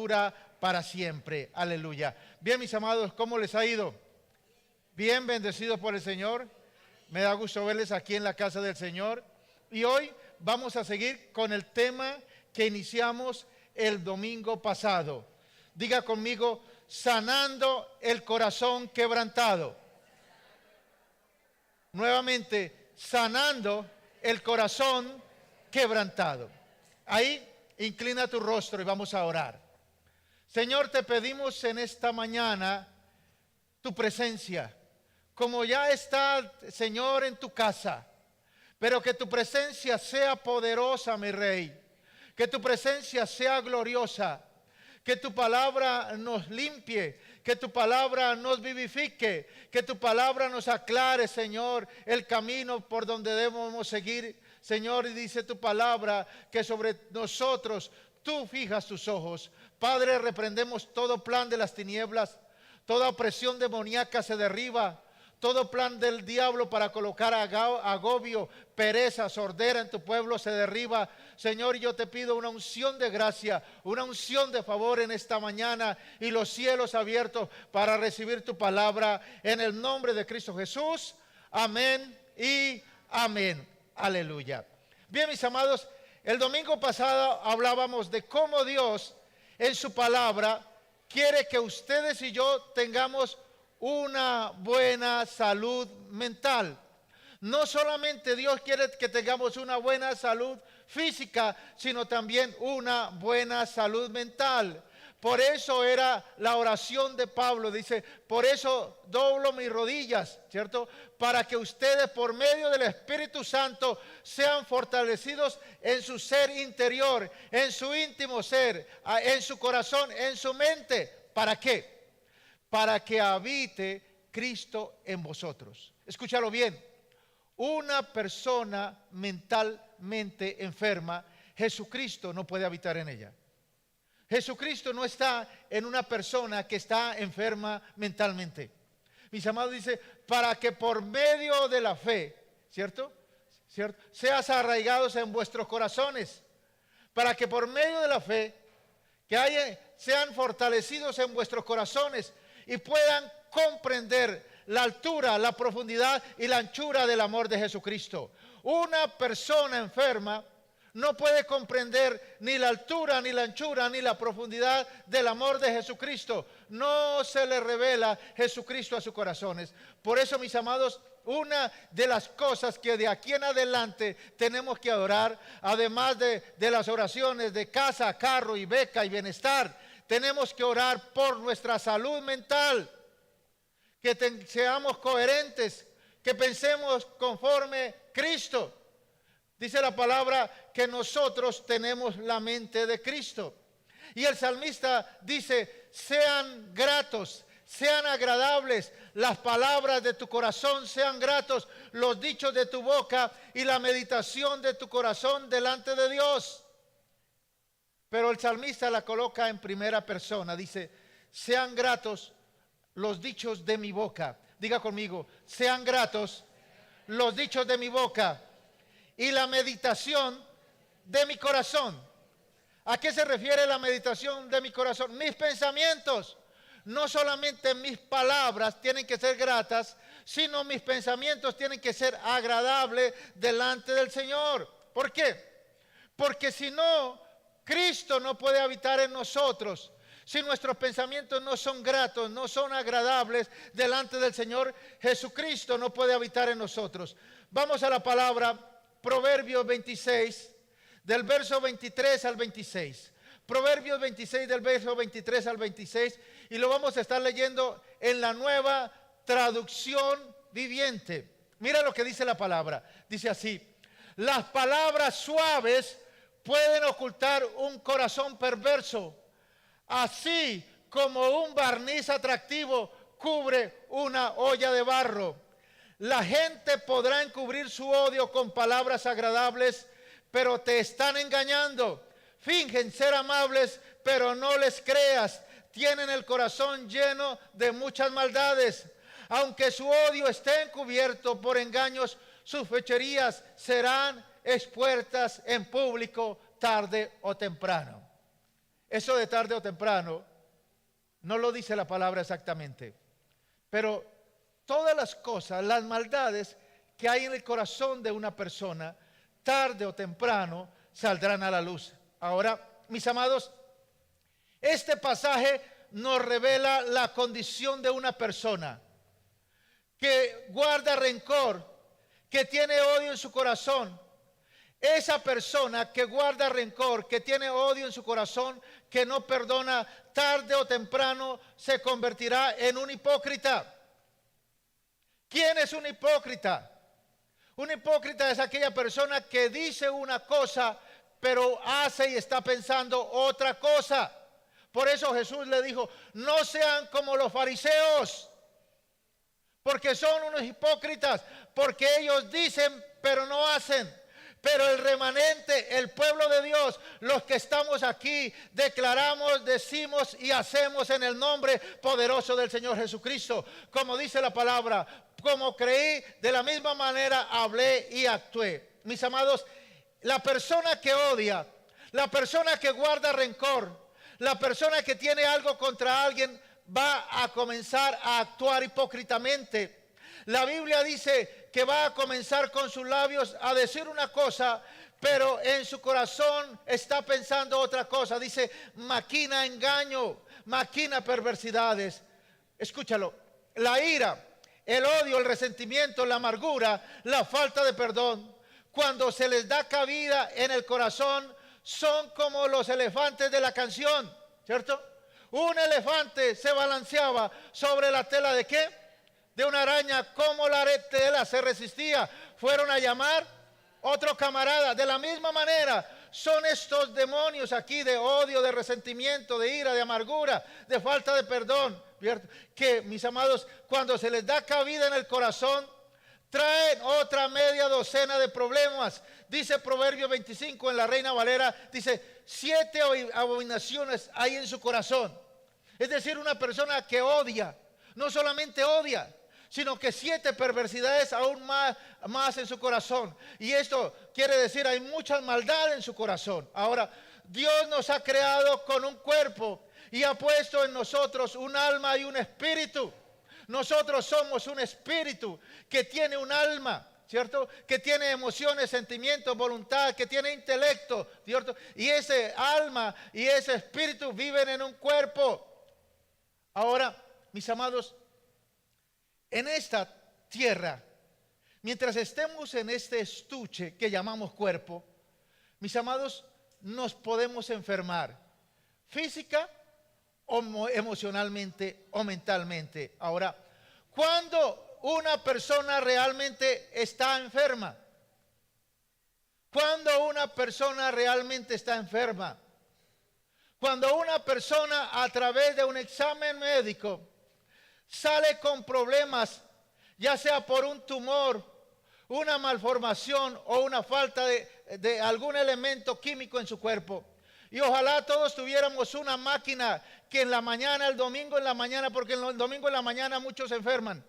dura para siempre. Aleluya. Bien, mis amados, ¿cómo les ha ido? Bien, bendecidos por el Señor. Me da gusto verles aquí en la casa del Señor. Y hoy vamos a seguir con el tema que iniciamos el domingo pasado. Diga conmigo, sanando el corazón quebrantado. Nuevamente, sanando el corazón quebrantado. Ahí, inclina tu rostro y vamos a orar. Señor, te pedimos en esta mañana tu presencia, como ya está, Señor, en tu casa, pero que tu presencia sea poderosa, mi Rey, que tu presencia sea gloriosa, que tu palabra nos limpie, que tu palabra nos vivifique, que tu palabra nos aclare, Señor, el camino por donde debemos seguir, Señor. Y dice tu palabra que sobre nosotros tú fijas tus ojos. Padre, reprendemos todo plan de las tinieblas, toda opresión demoníaca se derriba. Todo plan del diablo para colocar agobio, pereza, sordera en tu pueblo se derriba. Señor, yo te pido una unción de gracia, una unción de favor en esta mañana y los cielos abiertos para recibir tu palabra en el nombre de Cristo Jesús. Amén y amén. Aleluya. Bien, mis amados, el domingo pasado hablábamos de cómo Dios en su palabra quiere que ustedes y yo tengamos una buena salud mental. No solamente Dios quiere que tengamos una buena salud física, sino también una buena salud mental. Por eso era la oración de Pablo, dice, por eso doblo mis rodillas, ¿cierto? Para que ustedes por medio del Espíritu Santo sean fortalecidos en su ser interior, en su íntimo ser, en su corazón, en su mente. ¿Para qué? Para que habite Cristo en vosotros. Escúchalo bien. Una persona mentalmente enferma, Jesucristo no puede habitar en ella. Jesucristo no está en una persona que está enferma mentalmente. Mis amados, dice, para que por medio de la fe, ¿cierto? ¿Cierto? Seas arraigados en vuestros corazones. Para que por medio de la fe, sean fortalecidos en vuestros corazones y puedan comprender la altura, la profundidad y la anchura del amor de Jesucristo. Una persona enferma no puede comprender ni la altura, ni la anchura, ni la profundidad del amor de Jesucristo. No se le revela Jesucristo a sus corazones. Por eso, mis amados, una de las cosas que de aquí en adelante tenemos que adorar, además de las oraciones de casa, carro y beca y bienestar, tenemos que orar por nuestra salud mental, que seamos coherentes, que pensemos conforme Cristo. Dice la palabra que nosotros tenemos la mente de Cristo. Y el salmista dice, sean gratos, sean agradables las palabras de tu corazón, sean gratos los dichos de tu boca y la meditación de tu corazón delante de Dios. Pero el salmista la coloca en primera persona. Dice, sean gratos los dichos de mi boca. Diga conmigo, sean gratos los dichos de mi boca y la meditación de mi corazón. ¿A qué se refiere la meditación de mi corazón? Mis pensamientos. No solamente mis palabras tienen que ser gratas, sino mis pensamientos tienen que ser agradables delante del Señor. ¿Por qué? Porque si no, Cristo no puede habitar en nosotros. Si nuestros pensamientos no son gratos, no son agradables delante del Señor, Jesucristo no puede habitar en nosotros. Vamos a la palabra Proverbios 26, del verso 23 al 26. Proverbios 26, del verso 23 al 26. Y lo vamos a estar leyendo en la Nueva Traducción Viviente. Mira lo que dice la palabra. Dice así: las palabras suaves pueden ocultar un corazón perverso, así como un barniz atractivo cubre una olla de barro. La gente podrá encubrir su odio con palabras agradables, pero te están engañando. Fingen ser amables, pero no les creas. Tienen el corazón lleno de muchas maldades. Aunque su odio esté encubierto por engaños, sus fechorías serán expuestas en público tarde o temprano. Eso de tarde o temprano, no lo dice la palabra exactamente, pero todas las cosas, las maldades que hay en el corazón de una persona, tarde o temprano saldrán a la luz. Ahora, mis amados, este pasaje nos revela la condición de una persona que guarda rencor, que tiene odio en su corazón. Esa persona que guarda rencor, que tiene odio en su corazón, que no perdona, tarde o temprano se convertirá en un hipócrita. ¿Quién es un hipócrita? Un hipócrita es aquella persona que dice una cosa, pero hace y está pensando otra cosa. Por eso Jesús le dijo, no sean como los fariseos, porque son unos hipócritas, porque ellos dicen, pero no hacen. Pero el remanente, el pueblo de Dios, los que estamos aquí, declaramos, decimos y hacemos en el nombre poderoso del Señor Jesucristo. Como dice la palabra, como creí, de la misma manera hablé y actué. Mis amados, la persona que odia, la persona que guarda rencor, la persona que tiene algo contra alguien, va a comenzar a actuar hipócritamente. La Biblia dice que va a comenzar con sus labios a decir una cosa, pero en su corazón está pensando otra cosa. Dice, maquina engaño, maquina perversidades. Escúchalo, la ira, el odio, el resentimiento, la amargura, la falta de perdón, cuando se les da cabida en el corazón, son como los elefantes de la canción, ¿cierto? Un elefante se balanceaba sobre la tela de ¿qué? De una araña. Como la tela se resistía, fueron a llamar otro camarada. De la misma manera son estos demonios aquí de odio, de resentimiento, de ira, de amargura, de falta de perdón, ¿cierto? Que, mis amados, cuando se les da cabida en el corazón, traen otra media docena de problemas. Dice Proverbio 25 en la Reina Valera, dice, 7 abominaciones hay en su corazón. Es decir, una persona que odia, no solamente odia, sino que 7 perversidades aún más en su corazón. Y esto quiere decir, hay mucha maldad en su corazón. Ahora, Dios nos ha creado con un cuerpo y ha puesto en nosotros un alma y un espíritu. Nosotros somos un espíritu que tiene un alma, ¿cierto? Que tiene emociones, sentimientos, voluntad, que tiene intelecto, ¿cierto? Y ese alma y ese espíritu viven en un cuerpo. Ahora, mis amados, en esta tierra, mientras estemos en este estuche que llamamos cuerpo, mis amados, nos podemos enfermar física o emocionalmente o mentalmente. Ahora, ¿cuándo una persona realmente está enferma? ¿Cuándo una persona realmente está enferma? Cuando una persona a través de un examen médico sale con problemas, ya sea por un tumor, una malformación o una falta de algún elemento químico en su cuerpo. Y ojalá todos tuviéramos una máquina que en la mañana, el domingo en la mañana, porque el domingo en la mañana muchos se enferman.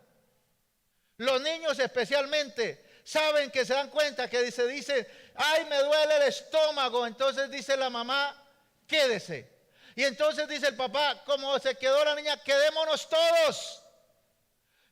Los niños especialmente saben que se dan cuenta que se dice, ay, me duele el estómago. Entonces dice la mamá, quédese. Y entonces dice el papá, como se quedó la niña, quedémonos todos.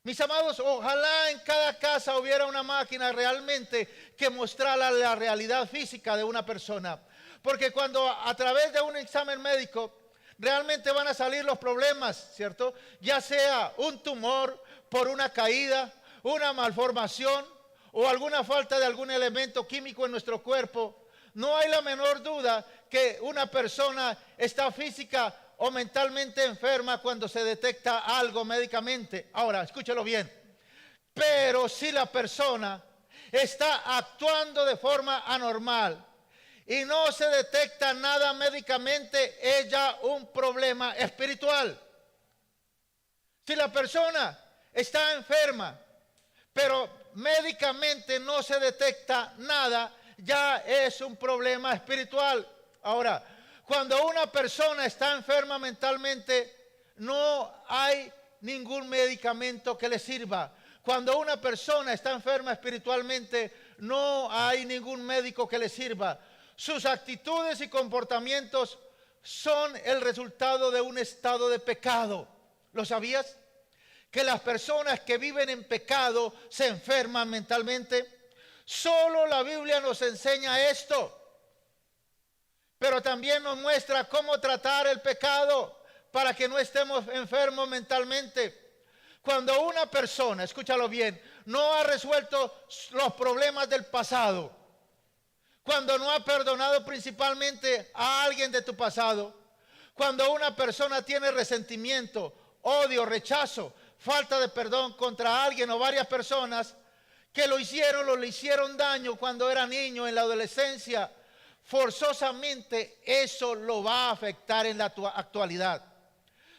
Mis amados, ojalá en cada casa hubiera una máquina realmente que mostrara la realidad física de una persona. Porque cuando a través de un examen médico realmente van a salir los problemas, ¿cierto? Ya sea un tumor por una caída, una malformación o alguna falta de algún elemento químico en nuestro cuerpo, no hay la menor duda que una persona está física o mentalmente enferma cuando se detecta algo médicamente. Ahora, escúchelo bien. Pero si la persona está actuando de forma anormal y no se detecta nada médicamente, es ya un problema espiritual. Si la persona está enferma, pero médicamente no se detecta nada, ya es un problema espiritual. Ahora, cuando una persona está enferma mentalmente, no hay ningún medicamento que le sirva. Cuando una persona está enferma espiritualmente, no hay ningún médico que le sirva. Sus actitudes y comportamientos son el resultado de un estado de pecado. ¿Lo sabías? Que las personas que viven en pecado se enferman mentalmente. Solo la Biblia nos enseña esto. Pero también nos muestra cómo tratar el pecado para que no estemos enfermos mentalmente. Cuando una persona, escúchalo bien, no ha resuelto los problemas del pasado, cuando no ha perdonado principalmente a alguien de tu pasado, cuando una persona tiene resentimiento, odio, rechazo, falta de perdón contra alguien o varias personas que le hicieron daño cuando era niño, en la adolescencia, forzosamente eso lo va a afectar en la actualidad.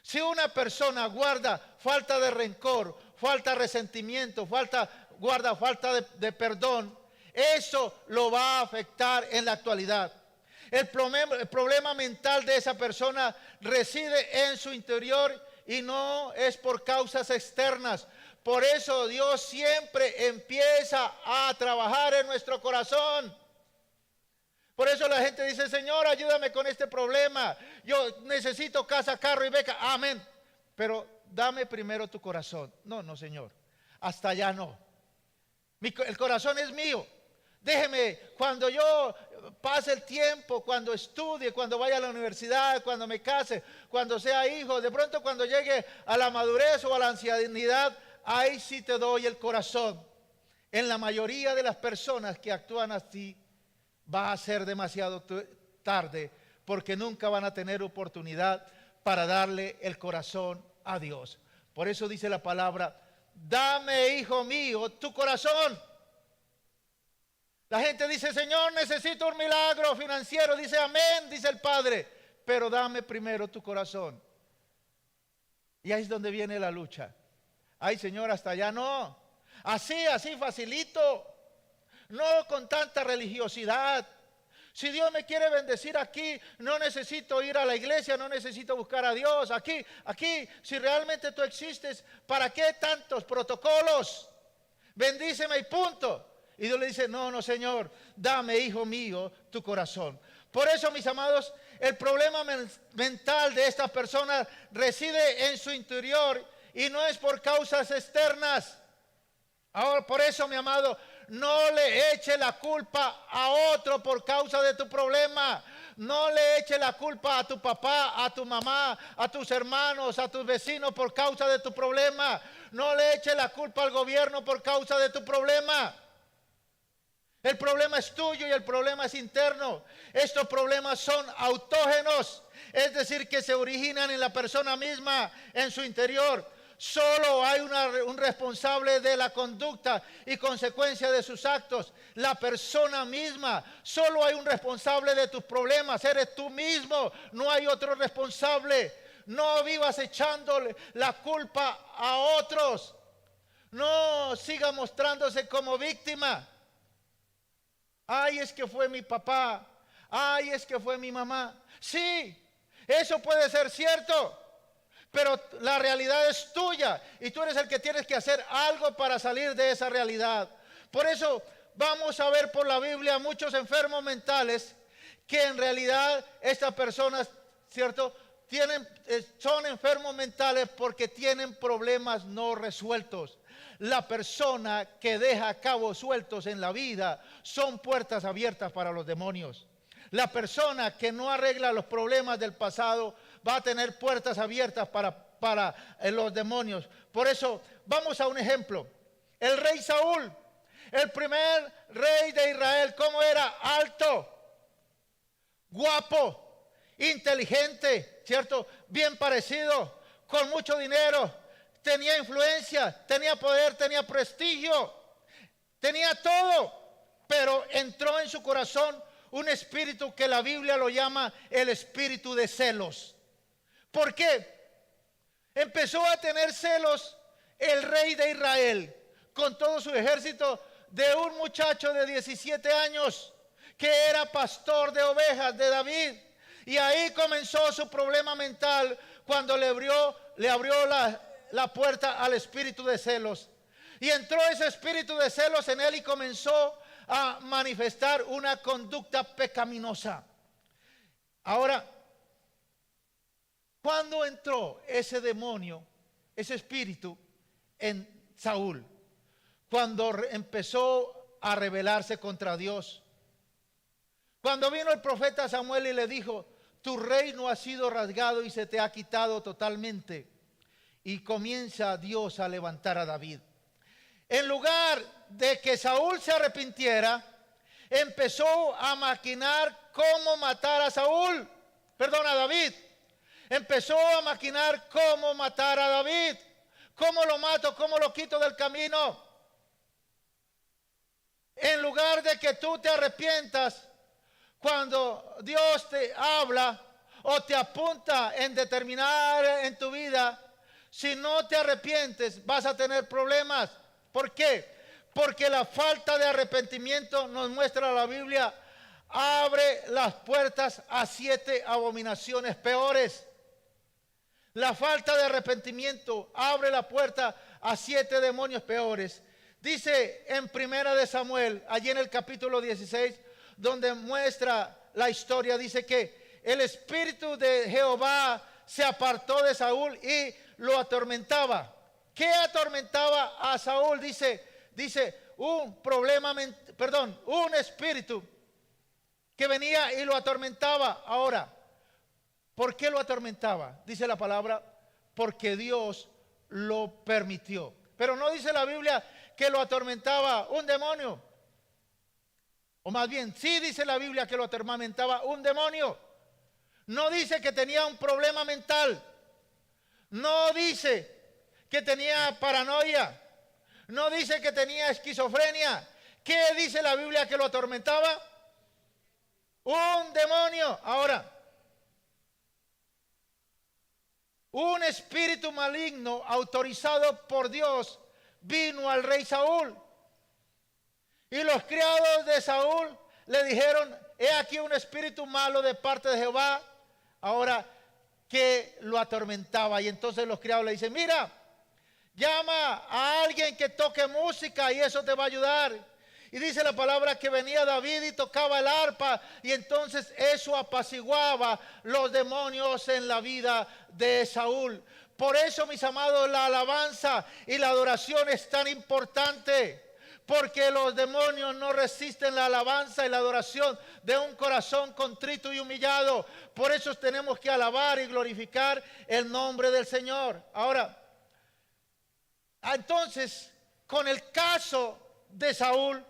Si una persona guarda falta de rencor, falta de resentimiento, guarda falta de perdón, eso lo va a afectar en la actualidad. El problema mental de esa persona reside en su interior y no es por causas externas. Por eso Dios siempre empieza a trabajar en nuestro corazón. Por eso la gente dice: Señor, ayúdame con este problema. Yo necesito casa, carro y beca. Amén. Pero dame primero tu corazón. No, Señor. Hasta allá no. El corazón es mío. Déjeme, cuando yo pase el tiempo, cuando estudie, cuando vaya a la universidad, cuando me case, cuando sea hijo, de pronto cuando llegue a la madurez o a la ancianidad, ahí sí te doy el corazón. En la mayoría de las personas que actúan así, va a ser demasiado tarde, porque nunca van a tener oportunidad para darle el corazón a Dios. Por eso dice la palabra: dame, hijo mío, tu corazón. La gente dice: Señor, necesito un milagro financiero. Dice: amén, dice el Padre, pero dame primero tu corazón. Y ahí es donde viene la lucha. Ay, Señor, hasta allá no. Así facilito. No con tanta religiosidad. Si Dios me quiere bendecir aquí, no necesito ir a la iglesia, no necesito buscar a Dios. Aquí, si realmente tú existes, ¿para qué tantos protocolos? Bendíceme y punto. Y Dios le dice: no, Señor, dame, hijo mío, tu corazón. Por eso, mis amados, el problema mental de estas personas reside en su interior y no es por causas externas. Ahora, por eso, mi amado, no le eche la culpa a otro por causa de tu problema. No le eche la culpa a tu papá, a tu mamá, a tus hermanos, a tus vecinos por causa de tu problema. No le eche la culpa al gobierno por causa de tu problema. El problema es tuyo y el problema es interno. Estos problemas son autógenos, es decir, que se originan en la persona misma, en su interior. Solo hay un responsable de la conducta y consecuencia de sus actos: la persona misma. Solo hay un responsable de tus problemas: eres tú mismo, no hay otro responsable. No vivas echándole la culpa a otros. No siga mostrándose como víctima. Ay, es que fue mi papá. Ay, es que fue mi mamá. Sí, eso puede ser cierto, pero la realidad es tuya y tú eres el que tienes que hacer algo para salir de esa realidad. Por eso vamos a ver por la Biblia muchos enfermos mentales que en realidad estas personas, ¿cierto?, son enfermos mentales porque tienen problemas no resueltos. La persona que deja cabos sueltos en la vida son puertas abiertas para los demonios. La persona que no arregla los problemas del pasado va a tener puertas abiertas para los demonios. Por eso, vamos a un ejemplo. El rey Saúl, el primer rey de Israel, ¿cómo era? Alto, guapo, inteligente, ¿cierto? Bien parecido, con mucho dinero, tenía influencia, tenía poder, tenía prestigio, tenía todo. Pero entró en su corazón un espíritu que la Biblia lo llama el espíritu de celos. ¿Por qué? Empezó a tener celos el rey de Israel con todo su ejército de un muchacho de 17 años que era pastor de ovejas de David. Y ahí comenzó su problema mental cuando le abrió la puerta al espíritu de celos. Y entró ese espíritu de celos en él y comenzó a manifestar una conducta pecaminosa. Ahora, ¿Cuándo entró ese demonio, ese espíritu en Saúl? Cuando empezó a rebelarse contra Dios. Cuando vino el profeta Samuel y le dijo: tu reino ha sido rasgado y se te ha quitado totalmente. Y comienza Dios a levantar a David. En lugar de que Saúl se arrepintiera, empezó a maquinar cómo matar a David. Empezó a maquinar cómo matar a David. ¿Cómo lo mato? ¿Cómo lo quito del camino? En lugar de que tú te arrepientas, cuando Dios te habla o te apunta en determinar en tu vida, si no te arrepientes vas a tener problemas. ¿Por qué? Porque la falta de arrepentimiento, nos muestra la Biblia, abre las puertas a 7 abominaciones peores. La falta de arrepentimiento abre la puerta a 7 demonios peores. Dice en Primera de Samuel, allí en el capítulo 16, donde muestra la historia, dice que el espíritu de Jehová se apartó de Saúl y lo atormentaba. ¿Qué atormentaba a Saúl? Dice un espíritu que venía y lo atormentaba. Ahora, ¿por qué lo atormentaba? Dice la palabra, porque Dios lo permitió. Pero no dice la Biblia que lo atormentaba un demonio. O más bien, sí dice la Biblia que lo atormentaba un demonio. No dice que tenía un problema mental. No dice que tenía paranoia. No dice que tenía esquizofrenia. ¿Qué dice la Biblia que lo atormentaba? Un demonio. Ahora, un espíritu maligno autorizado por Dios vino al rey Saúl. Y los criados de Saúl le dijeron: he aquí un espíritu malo de parte de Jehová. Ahora, que lo atormentaba. Y entonces los criados le dicen: mira, llama a alguien que toque música y eso te va a ayudar. Y dice la palabra que venía David y tocaba el arpa, y entonces eso apaciguaba los demonios en la vida de Saúl. Por eso, mis amados, la alabanza y la adoración es tan importante. Porque los demonios no resisten la alabanza y la adoración de un corazón contrito y humillado. Por eso tenemos que alabar y glorificar el nombre del Señor. Ahora, entonces, con el caso de Saúl,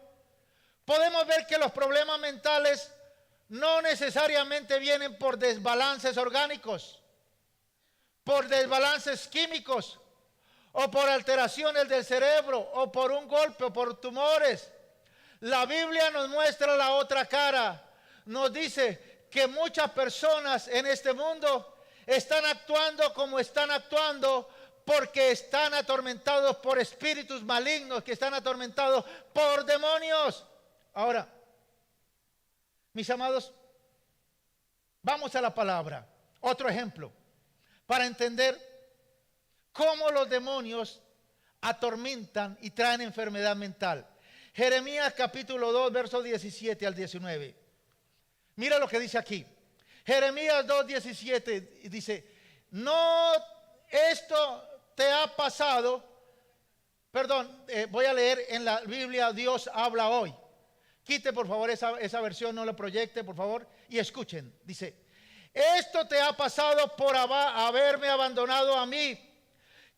podemos ver que los problemas mentales no necesariamente vienen por desbalances orgánicos, por desbalances químicos, o por alteraciones del cerebro, o por un golpe, o por tumores. La Biblia nos muestra la otra cara. Nos dice que muchas personas en este mundo están actuando como están actuando porque están atormentados por espíritus malignos, que están atormentados por demonios. Ahora, mis amados, vamos a la palabra. Otro ejemplo para entender cómo los demonios atormentan y traen enfermedad mental. Jeremías capítulo 2, versos 17 al 19. Mira lo que dice aquí. Jeremías 2, 17 dice: no, esto te ha pasado. Voy a leer en la Biblia Dios habla hoy. Quite por favor esa versión, no la proyecte por favor, y escuchen. Dice: esto te ha pasado por haberme abandonado a mí,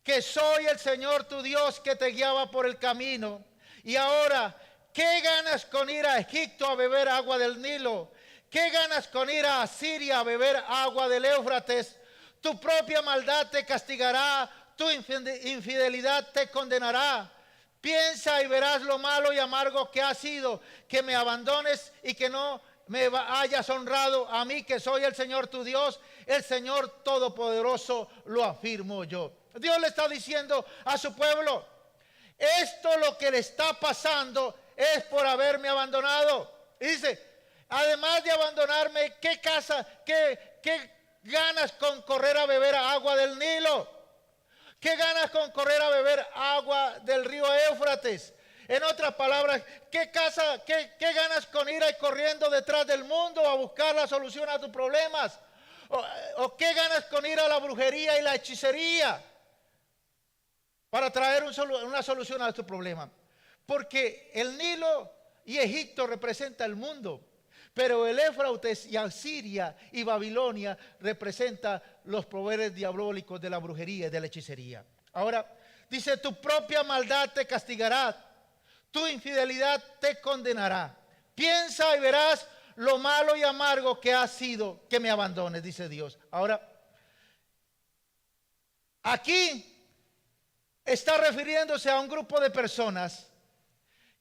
que soy el Señor tu Dios que te guiaba por el camino. Y ahora, ¿qué ganas con ir a Egipto a beber agua del Nilo? ¿Qué ganas con ir a Asiria a beber agua del Éufrates? Tu propia maldad te castigará, tu infidelidad te condenará. Piensa y verás lo malo y amargo que ha sido, que me abandones y que no me hayas honrado a mí, que soy el Señor tu Dios, el Señor Todopoderoso, lo afirmo yo. Dios le está diciendo a su pueblo: esto lo que le está pasando es por haberme abandonado. Y dice: además de abandonarme, ¿qué ganas con correr a beber agua del Nilo? ¿Qué ganas con correr a beber agua del río Éufrates? En otras palabras, ¿qué ganas con ir ahí corriendo detrás del mundo a buscar la solución a tus problemas? ¿O qué ganas con ir a la brujería y la hechicería para traer una solución a tu problema? Porque el Nilo y Egipto representa el mundo, pero el Éufrates y Asiria y Babilonia representa los poderes diabólicos de la brujería y de la hechicería. Ahora, dice, tu propia maldad te castigará, tu infidelidad te condenará. Piensa y verás lo malo y amargo que ha sido que me abandones, dice Dios. Ahora, aquí está refiriéndose a un grupo de personas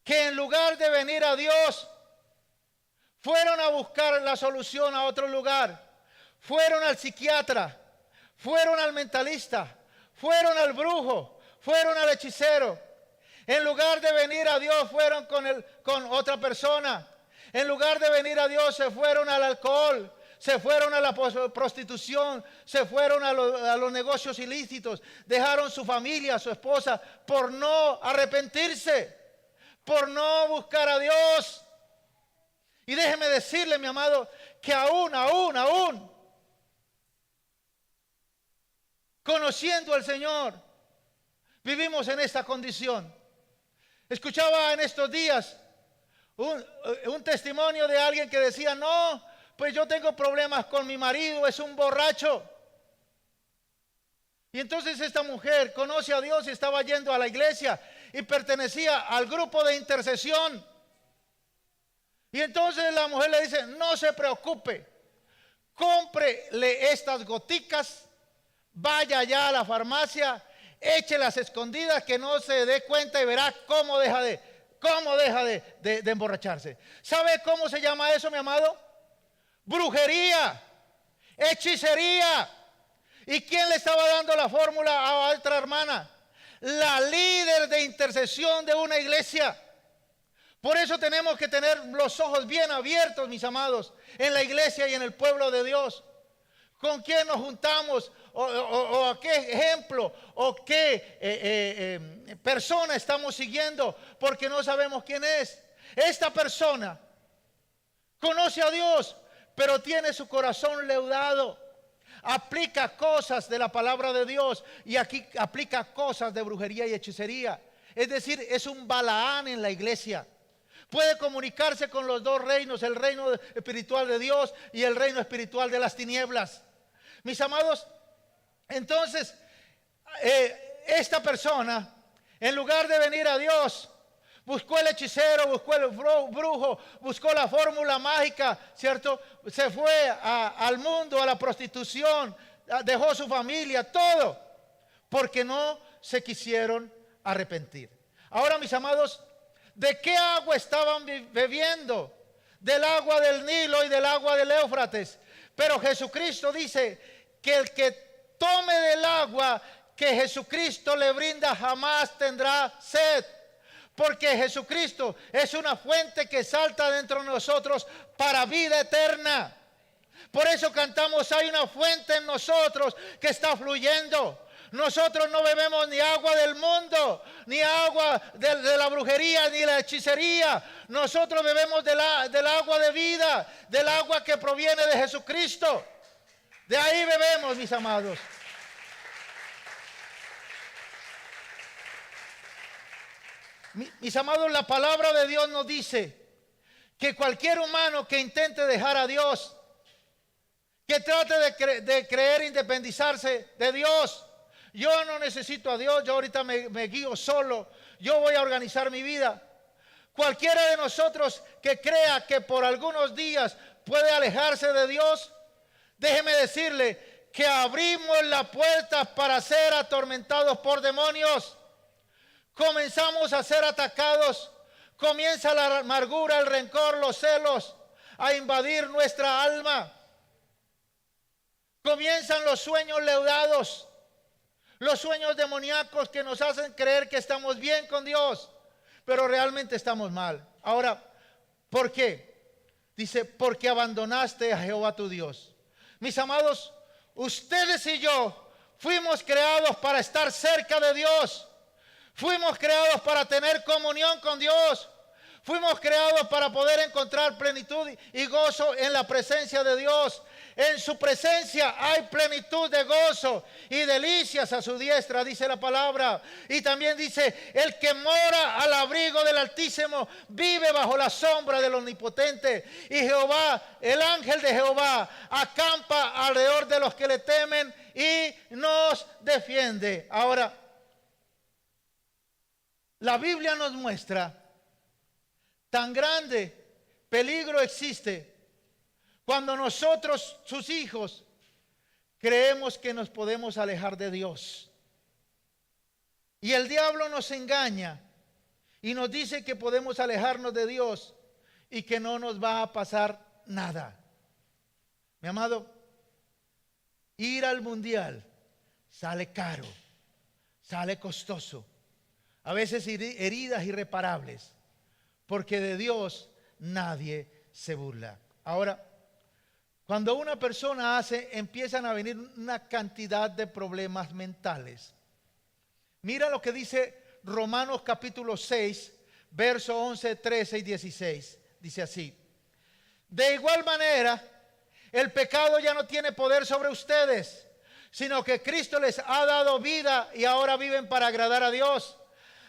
que en lugar de venir a Dios, fueron a buscar la solución a otro lugar. Fueron al psiquiatra, fueron al mentalista, fueron al brujo, fueron al hechicero. En lugar de venir a Dios, fueron con otra persona. En lugar de venir a Dios, se fueron al alcohol, se fueron a la prostitución, se fueron a los negocios ilícitos. Dejaron su familia, su esposa, por no arrepentirse, por no buscar a Dios. Y déjeme decirle, mi amado, que aún, conociendo al Señor, vivimos en esta condición. Escuchaba en estos días un testimonio de alguien que decía, no, pues yo tengo problemas con mi marido, es un borracho. Y entonces esta mujer conoce a Dios y estaba yendo a la iglesia y pertenecía al grupo de intercesión. Y entonces la mujer le dice, no se preocupe, cómprele estas goticas, vaya allá a la farmacia, échelas escondidas, que no se dé cuenta y verá cómo deja de emborracharse. ¿Sabe cómo se llama eso, mi amado? Brujería, hechicería. ¿Y quién le estaba dando la fórmula a otra hermana? La líder de intercesión de una iglesia. Por eso tenemos que tener los ojos bien abiertos, mis amados, en la iglesia y en el pueblo de Dios. ¿Con quién nos juntamos? ¿O a qué ejemplo? ¿O qué persona estamos siguiendo? Porque no sabemos quién es. Esta persona conoce a Dios, pero tiene su corazón leudado. Aplica cosas de la palabra de Dios y aquí aplica cosas de brujería y hechicería. Es decir, es un Balaán en la iglesia. Puede comunicarse con los dos reinos, el reino espiritual de Dios y el reino espiritual de las tinieblas. Mis amados, entonces, esta persona, en lugar de venir a Dios, buscó el hechicero, buscó el brujo, buscó la fórmula mágica, ¿cierto? Se fue al mundo, a la prostitución, dejó su familia, todo, porque no se quisieron arrepentir. Ahora, mis amados, ¿de qué agua estaban bebiendo? Del agua del Nilo y del agua del Éufrates. Pero Jesucristo dice que el que tome del agua que Jesucristo le brinda jamás tendrá sed. Porque Jesucristo es una fuente que salta dentro de nosotros para vida eterna. Por eso cantamos, hay una fuente en nosotros que está fluyendo. Nosotros no bebemos ni agua del mundo, ni agua de la brujería, ni la hechicería. Nosotros bebemos del agua de vida, del agua que proviene de Jesucristo. De ahí bebemos, mis amados. Mis amados, la palabra de Dios nos dice que cualquier humano que intente dejar a Dios, que trate de creer independizarse de Dios, yo no necesito a Dios, yo ahorita me guío solo, yo voy a organizar mi vida. Cualquiera de nosotros que crea que por algunos días puede alejarse de Dios, déjeme decirle que abrimos la puerta para ser atormentados por demonios. Comenzamos a ser atacados, comienza la amargura, el rencor, los celos a invadir nuestra alma. Comienzan los sueños leudados. Los sueños demoníacos que nos hacen creer que estamos bien con Dios, pero realmente estamos mal. Ahora, ¿por qué? Dice, porque abandonaste a Jehová tu Dios. Mis amados, ustedes y yo fuimos creados para estar cerca de Dios. Fuimos creados para tener comunión con Dios. Fuimos creados para poder encontrar plenitud y gozo en la presencia de Dios. En su presencia hay plenitud de gozo y delicias a su diestra, dice la palabra. Y también dice, el que mora al abrigo del Altísimo vive bajo la sombra del Omnipotente. Y Jehová, el ángel de Jehová, acampa alrededor de los que le temen y nos defiende. Ahora, la Biblia nos muestra tan grande peligro existe cuando nosotros, sus hijos, creemos que nos podemos alejar de Dios. Y el diablo nos engaña y nos dice que podemos alejarnos de Dios y que no nos va a pasar nada. Mi amado, ir al mundial sale caro, sale costoso. A veces heridas irreparables, porque de Dios nadie se burla. Ahora, cuando una persona empiezan a venir una cantidad de problemas mentales. Mira lo que dice Romanos capítulo 6, versos 11, 13 y 16. Dice así: de igual manera, el pecado ya no tiene poder sobre ustedes, sino que Cristo les ha dado vida y ahora viven para agradar a Dios.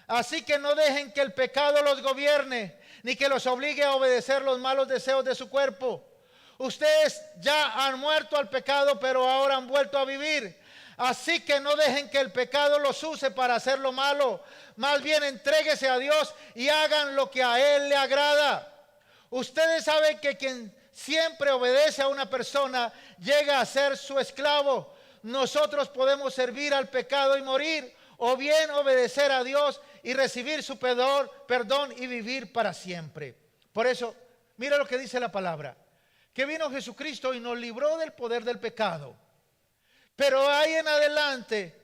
Así que no dejen que el pecado los gobierne, ni que los obligue a obedecer los malos deseos de su cuerpo. Ustedes ya han muerto al pecado, pero ahora han vuelto a vivir. Así que no dejen que el pecado los use para hacer lo malo. Más bien entréguese a Dios y hagan lo que a Él le agrada. Ustedes saben que quien siempre obedece a una persona llega a ser su esclavo. Nosotros podemos servir al pecado y morir, o bien obedecer a Dios y recibir su perdón y vivir para siempre. Por eso, mira lo que dice la palabra: que vino Jesucristo y nos libró del poder del pecado. Pero ahí en adelante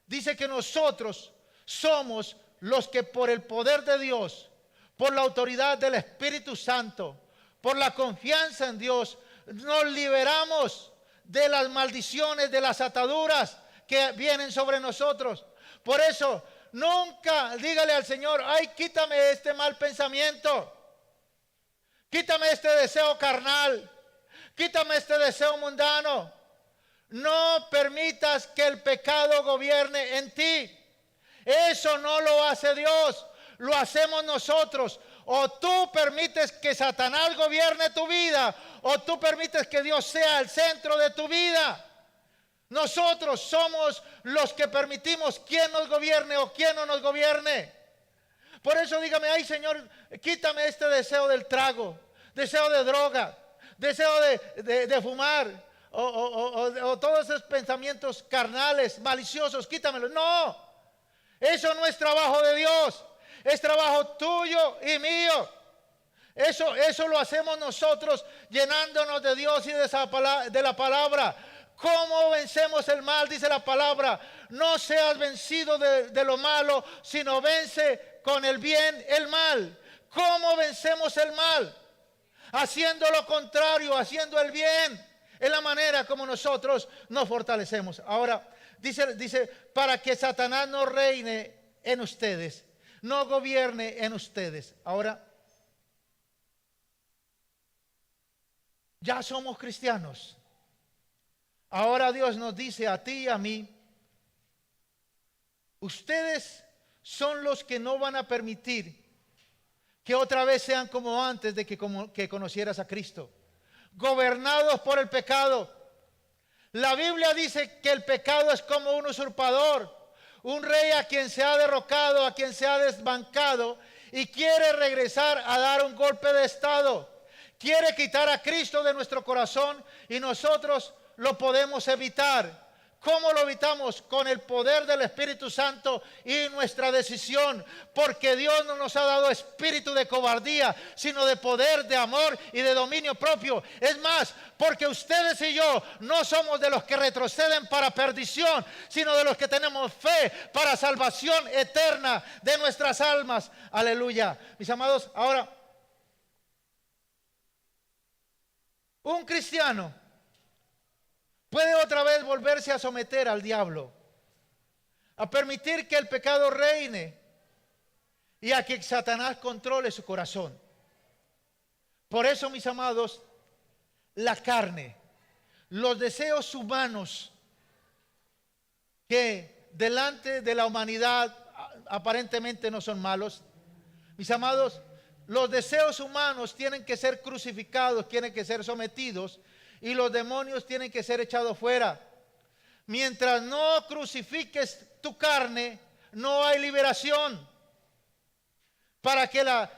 dice que nosotros somos los que por el poder de Dios, por la autoridad del Espíritu Santo, por la confianza en Dios, nos liberamos de las maldiciones, de las ataduras que vienen sobre nosotros. Por eso, nunca dígale al Señor: ay, quítame este mal pensamiento, quítame este deseo carnal, quítame este deseo mundano. No permitas que el pecado gobierne en ti. Eso no lo hace Dios, lo hacemos nosotros. O tú permites que Satanás gobierne tu vida, o tú permites que Dios sea el centro de tu vida. Nosotros somos los que permitimos quién nos gobierne o quién no nos gobierne. Por eso dígame: ay, Señor, quítame este deseo del trago, deseo de droga, deseo de fumar, o todos esos pensamientos carnales, maliciosos, quítamelos. No, eso no es trabajo de Dios, es trabajo tuyo y mío. Eso lo hacemos nosotros, llenándonos de Dios y de la palabra. ¿Cómo vencemos el mal? Dice la palabra: no seas vencido de lo malo, sino vence con el bien el mal. ¿Cómo vencemos el mal? Haciendo lo contrario, haciendo el bien. Es la manera como nosotros nos fortalecemos. Ahora, dice, para que Satanás no reine en ustedes, no gobierne en ustedes. Ahora, ya somos cristianos. Ahora Dios nos dice a ti y a mí: ustedes son los que no van a permitir que otra vez sean como antes de que conocieras a Cristo, gobernados por el pecado. La Biblia dice que el pecado es como un usurpador, un rey a quien se ha derrocado, a quien se ha desbancado y quiere regresar a dar un golpe de estado. Quiere quitar a Cristo de nuestro corazón y nosotros lo podemos evitar. ¿Cómo lo evitamos? Con el poder del Espíritu Santo y nuestra decisión. Porque Dios no nos ha dado espíritu de cobardía, sino de poder, de amor y de dominio propio. Es más, porque ustedes y yo no somos de los que retroceden para perdición, sino de los que tenemos fe para salvación eterna de nuestras almas. Aleluya. Mis amados, ahora, un cristiano puede otra vez volverse a someter al diablo, a permitir que el pecado reine y a que Satanás controle su corazón. Por eso, mis amados, la carne los deseos humanos que delante de la humanidad aparentemente no son malos. Mis amados, los deseos humanos tienen que ser crucificados, tienen que ser sometidos, y los demonios tienen que ser echados fuera. Mientras no crucifiques tu carne, no hay liberación. Para que la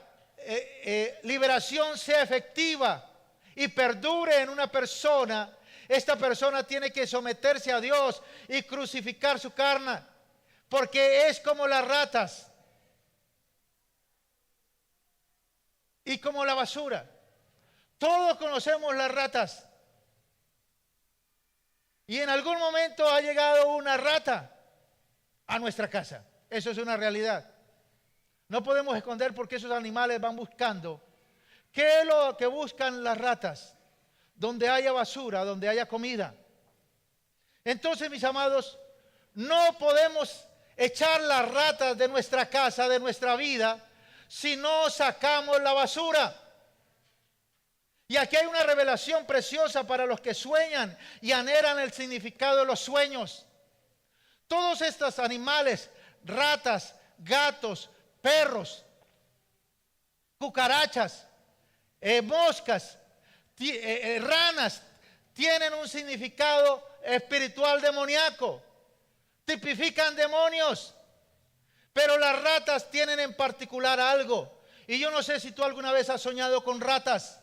liberación sea efectiva y perdure en una persona, esta persona tiene que someterse a Dios y crucificar su carne, porque es como las ratas y como la basura. Todos conocemos las ratas, y en algún momento ha llegado una rata a nuestra casa. Eso es una realidad. No podemos esconder porque esos animales van buscando. ¿Qué es lo que buscan las ratas? Donde haya basura, donde haya comida. Entonces, mis amados, no podemos echar las ratas de nuestra casa, de nuestra vida, si no sacamos la basura. Y aquí hay una revelación preciosa para los que sueñan y anhelan el significado de los sueños. Todos estos animales, ratas, gatos, perros, cucarachas, moscas, ranas, tienen un significado espiritual demoníaco. Tipifican demonios. Pero las ratas tienen en particular algo. Y yo no sé si tú alguna vez has soñado con ratas.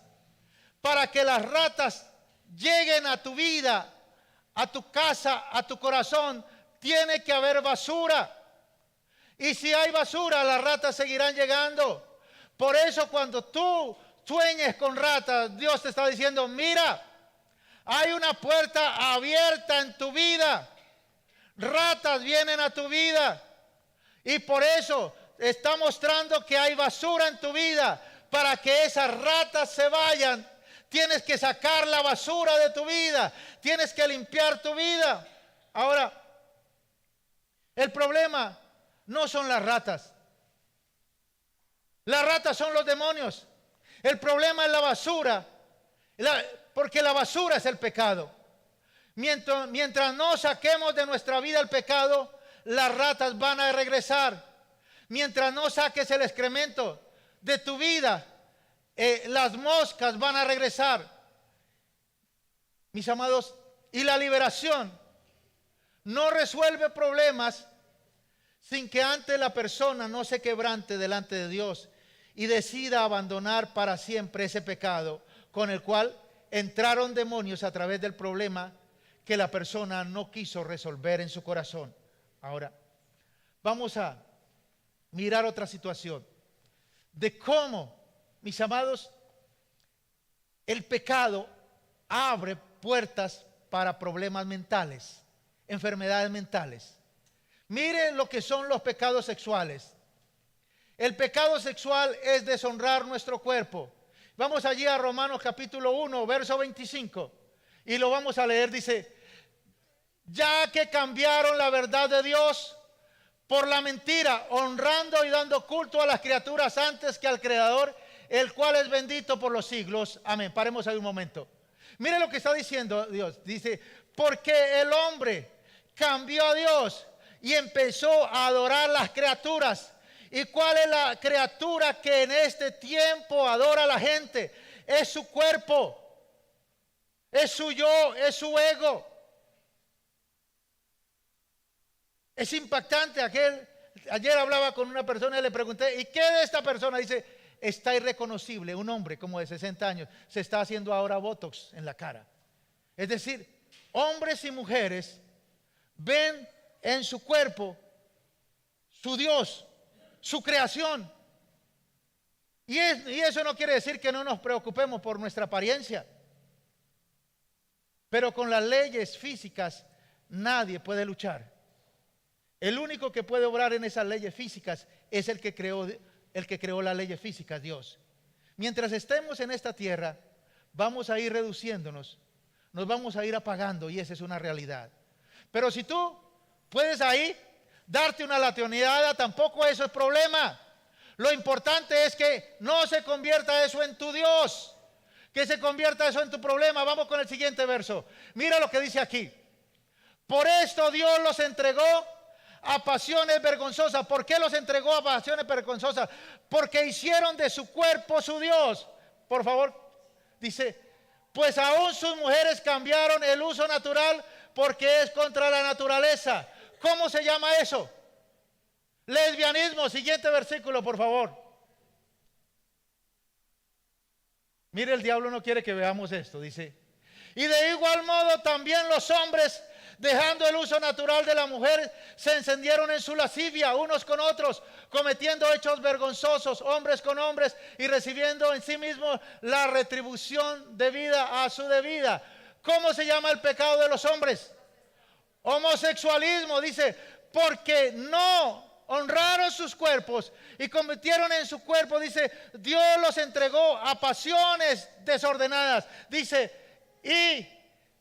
Para que las ratas lleguen a tu vida, a tu casa, a tu corazón, tiene que haber basura. Y si hay basura, las ratas seguirán llegando. Por eso cuando tú sueñes con ratas, Dios te está diciendo, mira, hay una puerta abierta en tu vida. Ratas vienen a tu vida. Y por eso está mostrando que hay basura en tu vida. Para que esas ratas se vayan, tienes que sacar la basura de tu vida. Tienes que limpiar tu vida. Ahora, el problema no son las ratas. Las ratas son los demonios. El problema es la basura. Porque la basura es el pecado. Mientras no saquemos de nuestra vida el pecado, las ratas van a regresar. Mientras no saques el excremento de tu vida, las moscas van a regresar. Mis amados, y la liberación no resuelve problemas sin que antes la persona no se quebrante delante de Dios y decida abandonar para siempre ese pecado con el cual entraron demonios a través del problema que la persona no quiso resolver en su corazón. Ahora, vamos a mirar otra situación de cómo, mis amados, el pecado abre puertas para problemas mentales, enfermedades mentales. Miren lo que son los pecados sexuales. El pecado sexual es deshonrar nuestro cuerpo. Vamos allí a Romanos capítulo 1, verso 25. Y lo vamos a leer, dice, ya que cambiaron la verdad de Dios por la mentira, honrando y dando culto a las criaturas antes que al Creador, el cual es bendito por los siglos. Amén. Paremos ahí un momento. Mire lo que está diciendo Dios. Dice, porque el hombre cambió a Dios y empezó a adorar las criaturas. ¿Y cuál es la criatura que en este tiempo adora a la gente? Es su cuerpo, es su yo, es su ego. Es impactante. Ayer hablaba con una persona y le pregunté, ¿y qué de esta persona? Dice, está irreconocible. Un hombre como de 60 años se está haciendo ahora botox en la cara. Es decir, hombres y mujeres ven en su cuerpo su Dios, su creación. Y eso no quiere decir que no nos preocupemos por nuestra apariencia. Pero con las leyes físicas nadie puede luchar. El único que puede obrar en esas leyes físicas es el que creó las leyes físicas, Dios. Mientras estemos en esta tierra, vamos a ir reduciéndonos, nos vamos a ir apagando, y esa es una realidad. Pero si tú puedes ahí darte una latineada, tampoco eso es problema. Lo importante es que no se convierta eso en tu Dios, Que se convierta eso en tu problema. Vamos con el siguiente verso. Mira lo que dice aquí. Por esto Dios los entregó a pasiones vergonzosas. ¿Por qué los entregó a pasiones vergonzosas? Porque hicieron de su cuerpo su Dios. Por favor, dice, pues aún sus mujeres cambiaron el uso natural porque es contra la naturaleza. ¿Cómo se llama eso? Lesbianismo. Siguiente versículo, por favor. Mire, el diablo no quiere que veamos esto, dice. Y de igual modo también los hombres, dejando el uso natural de la mujer, se encendieron en su lascivia unos con otros, cometiendo hechos vergonzosos, hombres con hombres, y recibiendo en sí mismos la retribución debida a su debida. ¿Cómo se llama el pecado de los hombres? Homosexualismo, dice, porque no honraron sus cuerpos y convirtieron en su cuerpo, dice, Dios los entregó a pasiones desordenadas, dice, y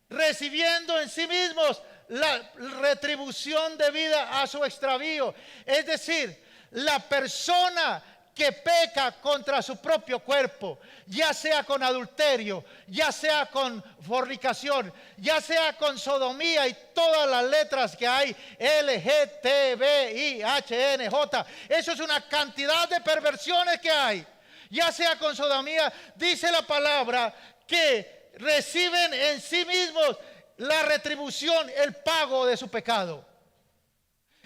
recibiendo en sí mismos la retribución debida a su extravío. Es decir, la persona que peca contra su propio cuerpo, ya sea con adulterio, ya sea con fornicación, ya sea con sodomía y todas las letras que hay, L, G, T, B, I, H, N, J, eso es una cantidad de perversiones que hay, ya sea con sodomía, dice la palabra que reciben en sí mismos la retribución, el pago de su pecado.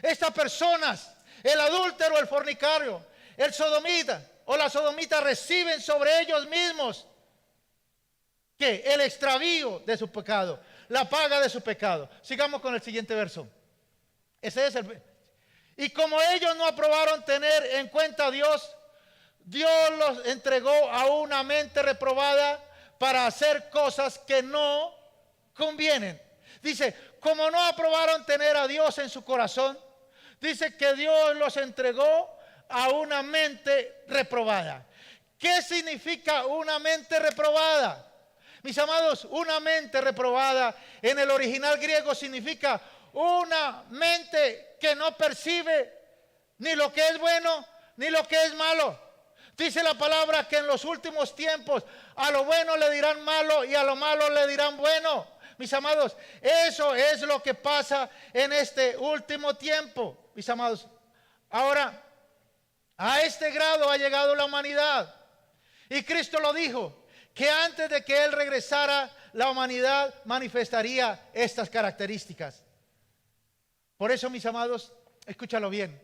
Estas personas, el adúltero, el fornicario, el sodomita o la sodomita, reciben sobre ellos mismos ¿qué? El extravío de su pecado, la paga de su pecado. Sigamos con el siguiente verso. Ese es el. Y como ellos no aprobaron tener en cuenta a Dios, Dios los entregó a una mente reprobada para hacer cosas que no convienen. Dice, como no aprobaron tener a Dios en su corazón, dice que Dios los entregó a una mente reprobada. ¿Qué significa una mente reprobada? Mis amados, una mente reprobada en el original griego significa una mente que no percibe ni lo que es bueno ni lo que es malo. Dice la palabra que en los últimos tiempos a lo bueno le dirán malo y a lo malo le dirán bueno. Mis amados, eso es lo que pasa en este último tiempo. Mis amados, ahora, a este grado ha llegado la humanidad. Y Cristo lo dijo, que antes de que Él regresara, la humanidad manifestaría estas características. Por eso, mis amados, escúchalo bien.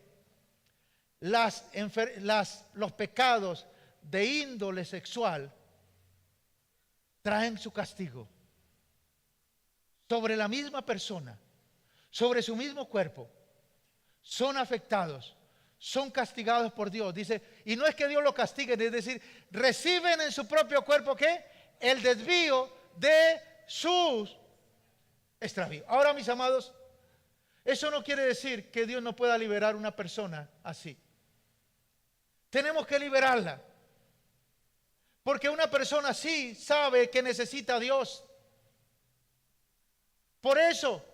Los pecados de índole sexual traen su castigo sobre la misma persona, sobre su mismo cuerpo. Son afectados, son castigados por Dios. Dice, y no es que Dios lo castigue, es decir, reciben en su propio cuerpo ¿qué? El desvío de sus extravíos. Ahora, mis amados, eso no quiere decir que Dios no pueda liberar a una persona así. Tenemos que liberarla, porque una persona así sabe que necesita a Dios. Por eso,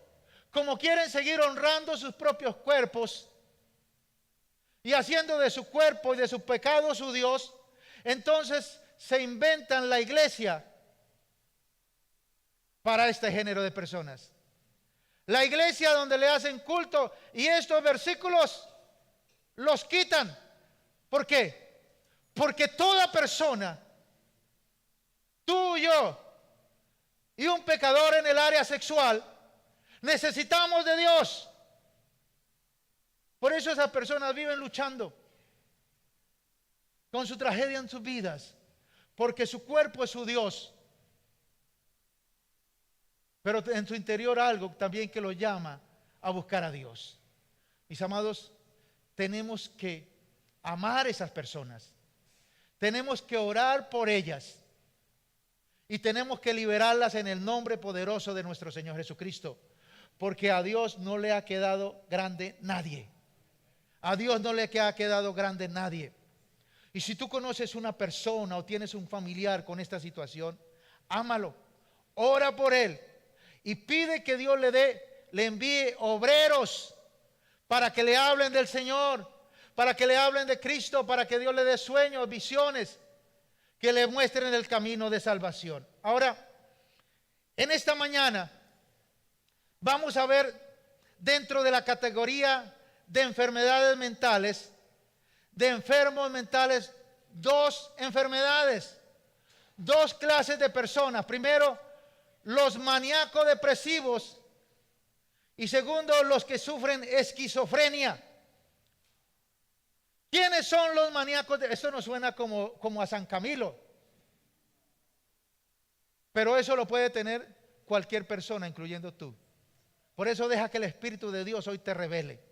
como quieren seguir honrando sus propios cuerpos y haciendo de su cuerpo y de su pecado su Dios, entonces se inventan la iglesia para este género de personas. La iglesia donde le hacen culto, y estos versículos los quitan. ¿Por qué? Porque toda persona, tú y yo, y un pecador en el área sexual, necesitamos de Dios. Por eso esas personas viven luchando con su tragedia en sus vidas, porque su cuerpo es su Dios, pero en su interior algo también que lo llama a buscar a Dios. Mis amados, tenemos que amar a esas personas, tenemos que orar por ellas y tenemos que liberarlas en el nombre poderoso de nuestro Señor Jesucristo, porque a Dios no le ha quedado grande nadie. A Dios no le ha quedado grande nadie. Y si tú conoces una persona o tienes un familiar con esta situación, ámalo, ora por él y pide que Dios le envíe obreros para que le hablen del Señor, para que le hablen de Cristo, para que Dios le dé sueños, visiones, que le muestren el camino de salvación. Ahora, en esta mañana vamos a ver dentro de la categoría de enfermedades mentales, de enfermos mentales, dos enfermedades, dos clases de personas. Primero, los maníacos depresivos y segundo, los que sufren esquizofrenia. ¿Quiénes son los maníacos? Esto nos suena como a San Camilo, pero eso lo puede tener cualquier persona, incluyendo tú. Por eso deja que el Espíritu de Dios hoy te revele.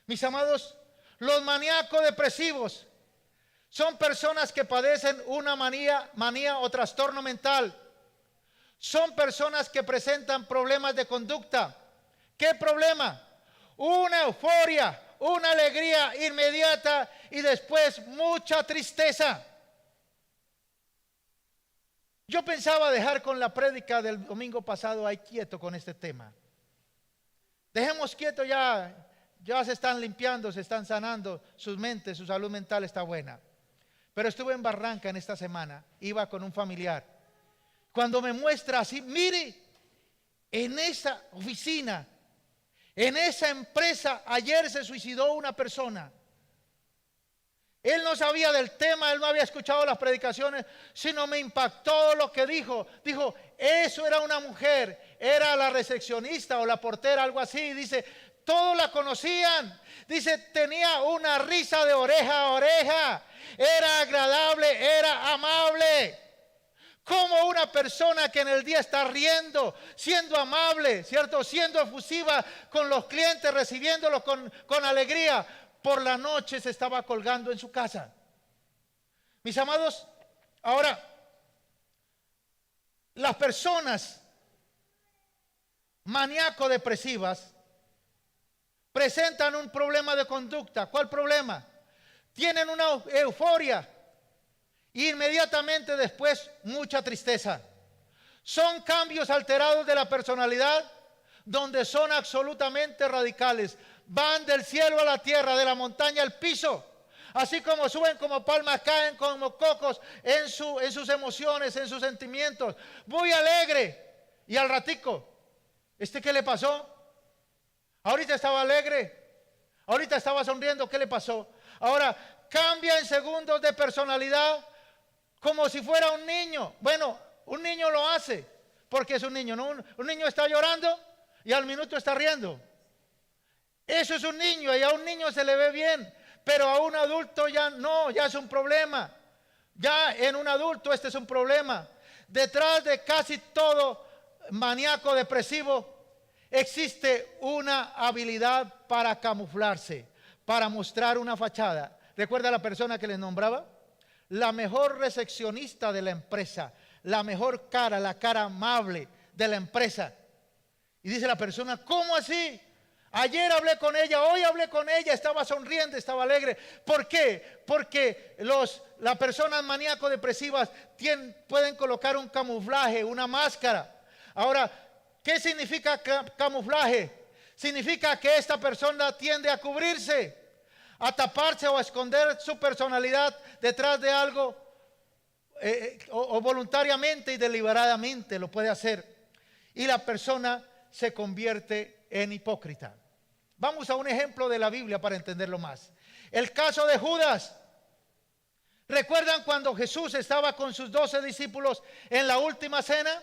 Mis amados, los maníacos depresivos son personas que padecen una manía o trastorno mental. Son personas que presentan problemas de conducta. ¿Qué problema? Una euforia, una alegría inmediata y después mucha tristeza. Yo pensaba dejar con la prédica del domingo pasado ahí quieto con este tema. Dejemos quieto ya se están limpiando, se están sanando sus mentes, su salud mental está buena. Pero estuve en Barranca en esta semana, iba con un familiar. Cuando me muestra así, mire, en esa oficina, en esa empresa, ayer se suicidó una persona. Él no sabía del tema, él no había escuchado las predicaciones, sino me impactó lo que dijo. Dijo, eso era una mujer, era la recepcionista o la portera, algo así. Dice, todos la conocían. Dice, tenía una risa de oreja a oreja. Era agradable, era amable. Como una persona que en el día está riendo, siendo amable, ¿cierto? Siendo efusiva con los clientes, recibiéndolos con alegría. Por la noche se estaba colgando en su casa. Mis amados, ahora, las personas maníaco-depresivas presentan un problema de conducta. ¿Cuál problema? Tienen una euforia e inmediatamente después mucha tristeza. Son cambios alterados de la personalidad donde son absolutamente radicales. Van del cielo a la tierra, de la montaña al piso. Así como suben como palmas, caen como cocos en sus emociones, en sus sentimientos. Muy alegre. Y al ratico, ¿qué le pasó? Ahorita estaba alegre. Ahorita estaba sonriendo. ¿Qué le pasó? Ahora cambia en segundos de personalidad como si fuera un niño. Bueno, un niño lo hace porque es un niño. ¿No? Un niño está llorando y al minuto está riendo. Eso es un niño y a un niño se le ve bien, pero a un adulto ya no, ya es un problema. Ya en un adulto este es un problema. Detrás de casi todo maníaco depresivo existe una habilidad para camuflarse, para mostrar una fachada. ¿Recuerda la persona que les nombraba? La mejor recepcionista de la empresa, la mejor cara, la cara amable de la empresa. Y dice la persona, ¿cómo así? Ayer hablé con ella, hoy hablé con ella, estaba sonriente, estaba alegre. ¿Por qué? Porque las personas maníaco-depresivas pueden colocar un camuflaje, una máscara. Ahora, ¿qué significa camuflaje? Significa que esta persona tiende a cubrirse, a taparse o a esconder su personalidad detrás de algo o voluntariamente y deliberadamente lo puede hacer. Y la persona se convierte en hipócrita. Vamos a un ejemplo de la Biblia para entenderlo más. El caso de Judas. ¿Recuerdan cuando Jesús estaba con sus 12 discípulos en la última cena?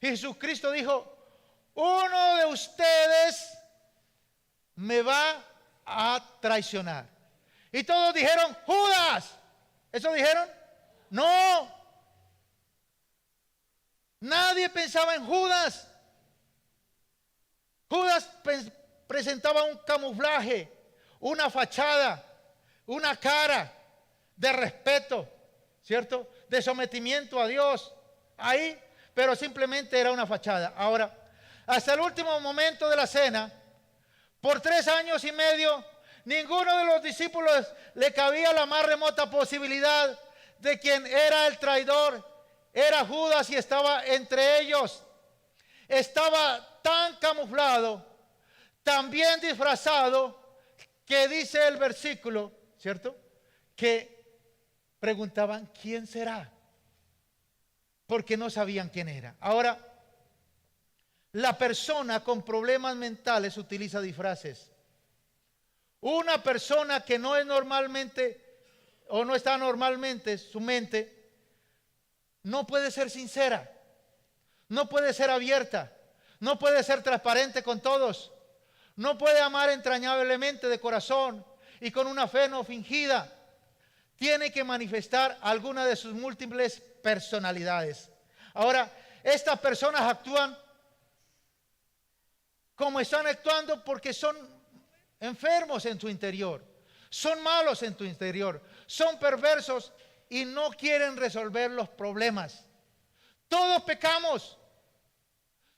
Y Jesucristo dijo, uno de ustedes me va a traicionar. Y todos dijeron, Judas. ¿Eso dijeron? No. Nadie pensaba en Judas. Judas presentaba un camuflaje, una fachada, una cara de respeto, ¿cierto? De sometimiento a Dios. Ahí, pero simplemente era una fachada. Ahora, hasta el último momento de la cena, por 3 años y medio, ninguno de los discípulos le cabía la más remota posibilidad de quien era el traidor. Era Judas y estaba entre ellos. Estaba tan camuflado, tan bien disfrazado, que dice el versículo, ¿cierto? Que preguntaban, ¿quién será? porque no sabían quién era. Ahora, la persona con problemas mentales utiliza disfraces. Una persona que no es normalmente o no está normalmente, su mente no puede ser sincera, no puede ser abierta, no puede ser transparente con todos, no puede amar entrañablemente de corazón y con una fe no fingida. Tiene que manifestar alguna de sus múltiples personalidades. Ahora, estas personas actúan como están actuando porque son enfermos en su interior, son malos en tu interior, son perversos y no quieren resolver los problemas. Todos pecamos.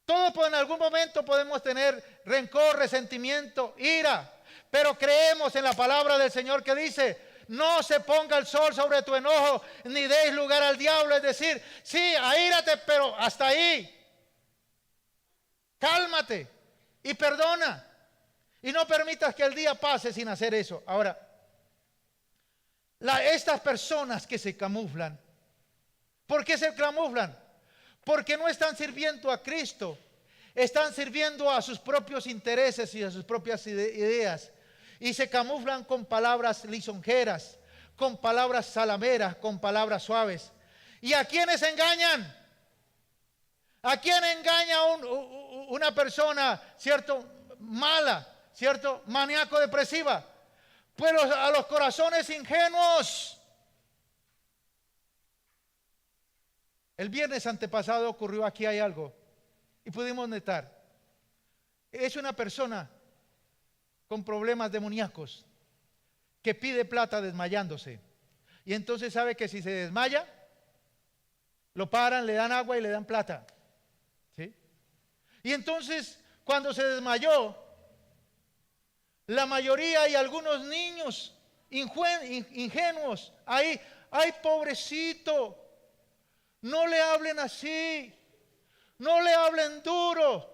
Todos en algún momento podemos tener rencor, resentimiento, ira, pero creemos en la palabra del Señor que dice: no se ponga el sol sobre tu enojo, ni deis lugar al diablo. Es decir, sí, aírate, pero hasta ahí. Cálmate y perdona. Y no permitas que el día pase sin hacer eso. Ahora, estas personas que se camuflan, ¿por qué se camuflan? Porque no están sirviendo a Cristo, están sirviendo a sus propios intereses y a sus propias ideas. Y se camuflan con palabras lisonjeras, con palabras salameras, con palabras suaves. ¿Y a quiénes engañan? ¿A quién engaña una persona, cierto, mala, cierto, maníaco depresiva? Pues a los corazones ingenuos. El viernes antepasado ocurrió aquí hay algo y pudimos notar. Es una persona con problemas demoníacos que pide plata desmayándose. Y entonces sabe que si se desmaya, lo paran, le dan agua y le dan plata. ¿Sí? Y entonces, cuando se desmayó, la mayoría y algunos niños ingenuos, ahí, ay, pobrecito, no le hablen así, no le hablen duro,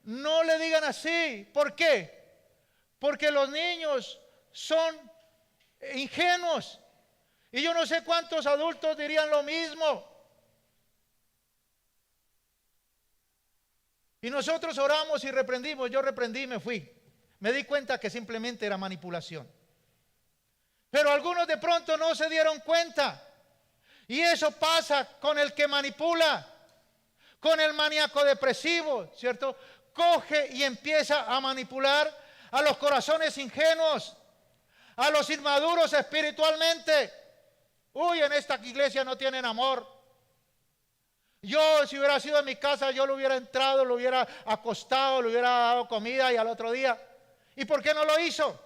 no le digan así. ¿Por qué? Porque los niños son ingenuos. Y yo no sé cuántos adultos dirían lo mismo. Y nosotros oramos y reprendimos. Yo reprendí y me fui. Me di cuenta que simplemente era manipulación. Pero algunos de pronto no se dieron cuenta. Y eso pasa con el que manipula, con el maníaco depresivo, ¿cierto? Coge y empieza a manipular a los corazones ingenuos, a los inmaduros espiritualmente. Uy, en esta iglesia no tienen amor. Yo, si hubiera sido en mi casa, yo lo hubiera entrado, lo hubiera acostado, le hubiera dado comida y al otro día. ¿Y por qué no lo hizo?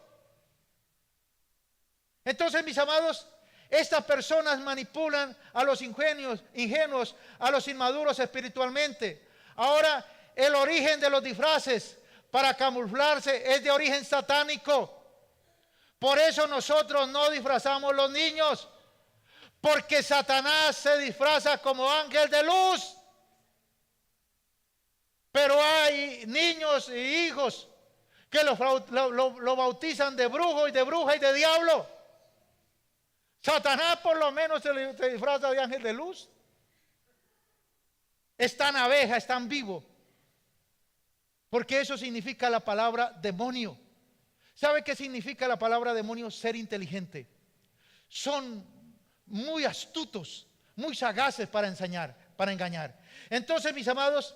Entonces, mis amados, estas personas manipulan a los ingenuos, a los inmaduros espiritualmente. Ahora, el origen de los disfraces para camuflarse es de origen satánico. Por eso nosotros no disfrazamos los niños, porque Satanás se disfraza como ángel de luz. Pero hay niños y hijos que lo bautizan de brujo y de bruja y de diablo. Satanás por lo menos se disfraza de ángel de luz. Es tan abeja, es tan vivo. Porque eso significa la palabra demonio. ¿Sabe qué significa la palabra demonio? Ser inteligente. Son muy astutos, muy sagaces para engañar. Entonces, mis amados,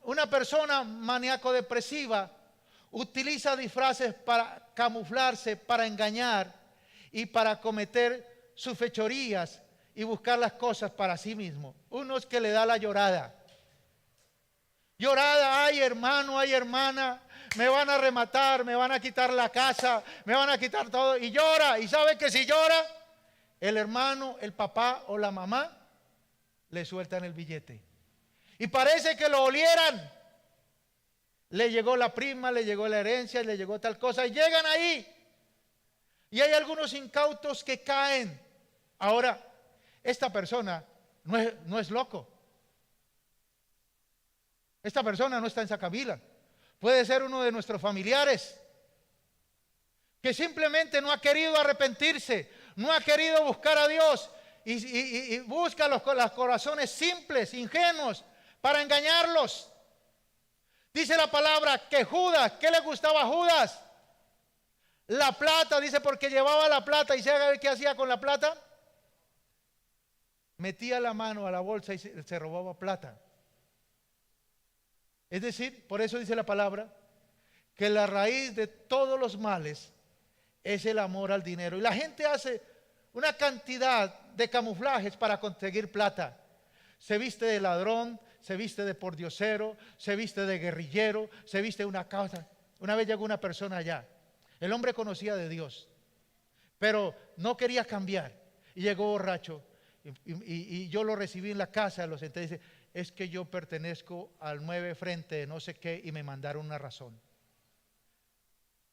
una persona maníaco-depresiva utiliza disfraces para camuflarse, para engañar y para cometer sus fechorías y buscar las cosas para sí mismo. Uno es que le da la llorada. Llorada, ay hermano, ay hermana, me van a rematar, me van a quitar la casa, me van a quitar todo. Y llora, y sabe que si llora, el hermano, el papá o la mamá le sueltan el billete. Y parece que lo olieran. Le llegó la prima, le llegó la herencia, le llegó tal cosa, y llegan ahí. Y hay algunos incautos que caen. Ahora, esta persona no es loco. Esta persona no está en Sacavila. Puede ser uno de nuestros familiares que simplemente no ha querido arrepentirse, no ha querido buscar a Dios, y busca los corazones simples, ingenuos, para engañarlos. Dice la palabra que Judas, ¿qué le gustaba a Judas? La plata, dice, porque llevaba la plata. ¿Y sabe qué hacía con la plata? Metía la mano a la bolsa y se robaba plata. Es decir, por eso dice la palabra que la raíz de todos los males es el amor al dinero. Y la gente hace una cantidad de camuflajes para conseguir plata. Se viste de ladrón, se viste de pordiosero, se viste de guerrillero, se viste de una causa. Una vez llegó una persona allá. El hombre conocía de Dios, pero no quería cambiar. Y llegó borracho. Y yo lo recibí en la casa, lo senté y dice, es que yo pertenezco al 9 frente de no sé qué y me mandaron una razón.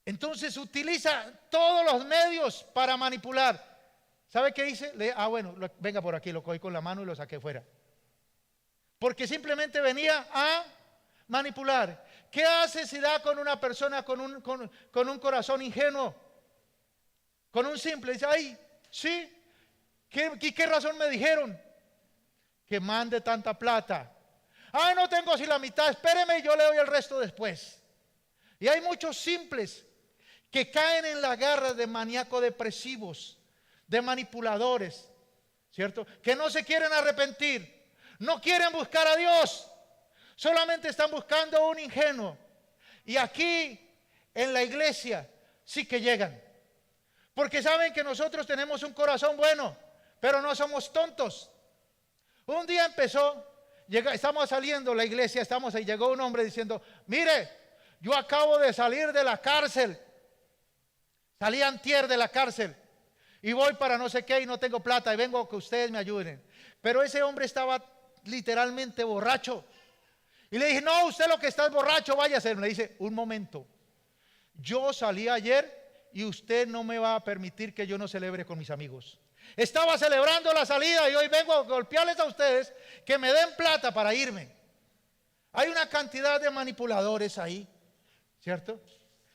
Entonces utiliza todos los medios para manipular. ¿Sabe qué hice? Bueno, venga por aquí, lo cogí con la mano y lo saqué fuera. Porque simplemente venía a manipular. ¿Qué hace si da con una persona con un corazón ingenuo? Con un simple, dice, ay, sí, ¿qué razón me dijeron? Que mande tanta plata. Ay, no tengo si la mitad, espéreme y yo le doy el resto después. Y hay muchos simples que caen en la garra de maníacos depresivos, de manipuladores, ¿cierto? Que no se quieren arrepentir, no quieren buscar a Dios, solamente están buscando un ingenuo. Y aquí en la iglesia sí que llegan, porque saben que nosotros tenemos un corazón bueno, pero no somos tontos. Un día estamos saliendo la iglesia, estamos ahí, llegó un hombre diciendo, mire, yo acabo de salir de la cárcel, salí antier de la cárcel y voy para no sé qué y no tengo plata y vengo a que ustedes me ayuden. Pero ese hombre estaba literalmente borracho. Y le dije, no, usted lo que está es borracho, váyase. Me dice, un momento, yo salí ayer y usted no me va a permitir que yo no celebre con mis amigos. Estaba celebrando la salida y hoy vengo a golpearles a ustedes que me den plata para irme. Hay una cantidad de manipuladores ahí, ¿cierto?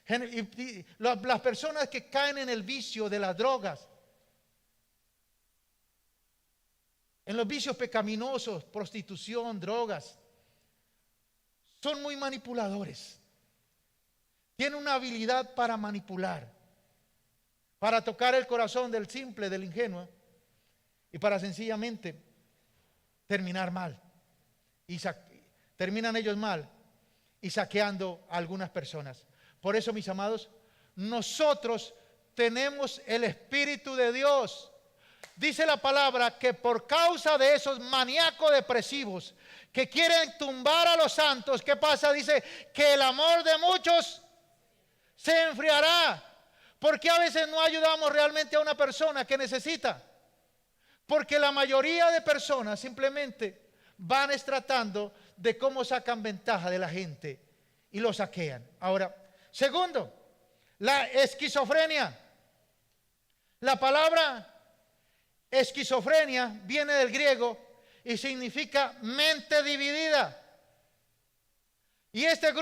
Y las personas que caen en el vicio de las drogas, en los vicios pecaminosos, prostitución, drogas, son muy manipuladores. Tienen una habilidad para manipular, para tocar el corazón del simple, del ingenuo, y para sencillamente terminar mal. Y terminan ellos mal y saqueando a algunas personas. Por eso, mis amados, nosotros tenemos el Espíritu de Dios. Dice la palabra que por causa de esos maníacos depresivos que quieren tumbar a los santos, ¿qué pasa? Dice que el amor de muchos se enfriará. Porque a veces no ayudamos realmente a una persona que necesita. Porque la mayoría de personas simplemente van tratando de cómo sacan ventaja de la gente y lo saquean. Ahora, segundo, la esquizofrenia. La palabra esquizofrenia viene del griego y significa mente dividida. Y este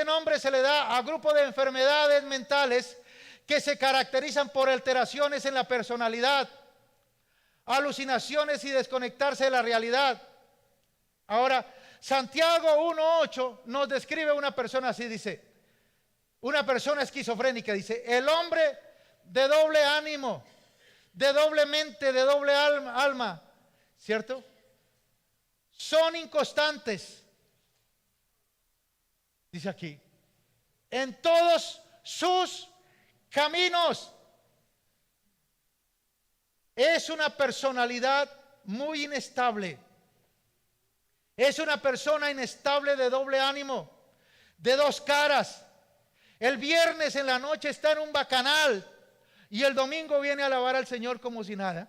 nombre se le da a grupo de enfermedades mentales que se caracterizan por alteraciones en la personalidad, alucinaciones y desconectarse de la realidad. Ahora, Santiago 1:8 nos describe una persona así, dice, una persona esquizofrénica, dice, el hombre de doble ánimo, de doble mente, de doble alma, ¿cierto? Son inconstantes, dice aquí, en todos sus caminos. Es una personalidad muy inestable. Es una persona inestable de doble ánimo, de dos caras. El viernes en la noche está en un bacanal y el domingo viene a alabar al Señor como si nada.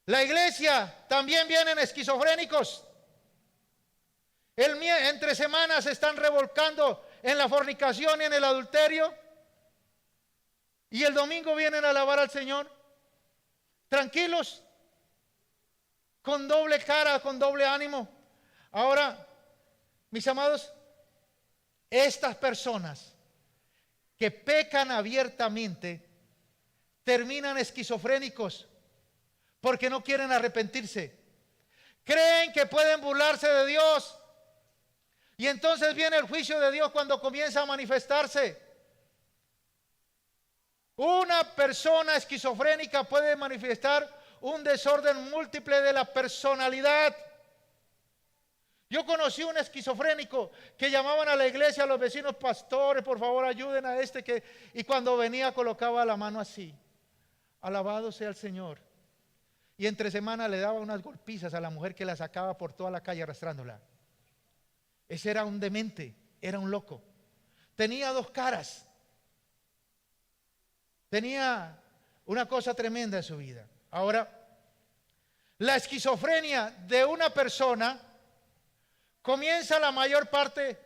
La iglesia también vienen esquizofrénicos. Entre semanas se están revolcando en la fornicación y en el adulterio. Y el domingo vienen a alabar al Señor. Tranquilos. Con doble cara, con doble ánimo. Ahora, mis amados, estas personas que pecan abiertamente terminan esquizofrénicos. porque no quieren arrepentirse. Creen que pueden burlarse de Dios. Y entonces viene el juicio de Dios cuando comienza a manifestarse. Una persona esquizofrénica puede manifestar un desorden múltiple de la personalidad. Yo conocí un esquizofrénico que llamaban a la iglesia, a los vecinos: pastores, por favor ayuden a este que... Y cuando venía colocaba la mano así: alabado sea el Señor. Y entre semana le daba unas golpizas a la mujer que la sacaba por toda la calle arrastrándola. Ese era un demente, era un loco. Tenía dos caras. Tenía una cosa tremenda en su vida. Ahora, la esquizofrenia de una persona comienza la mayor parte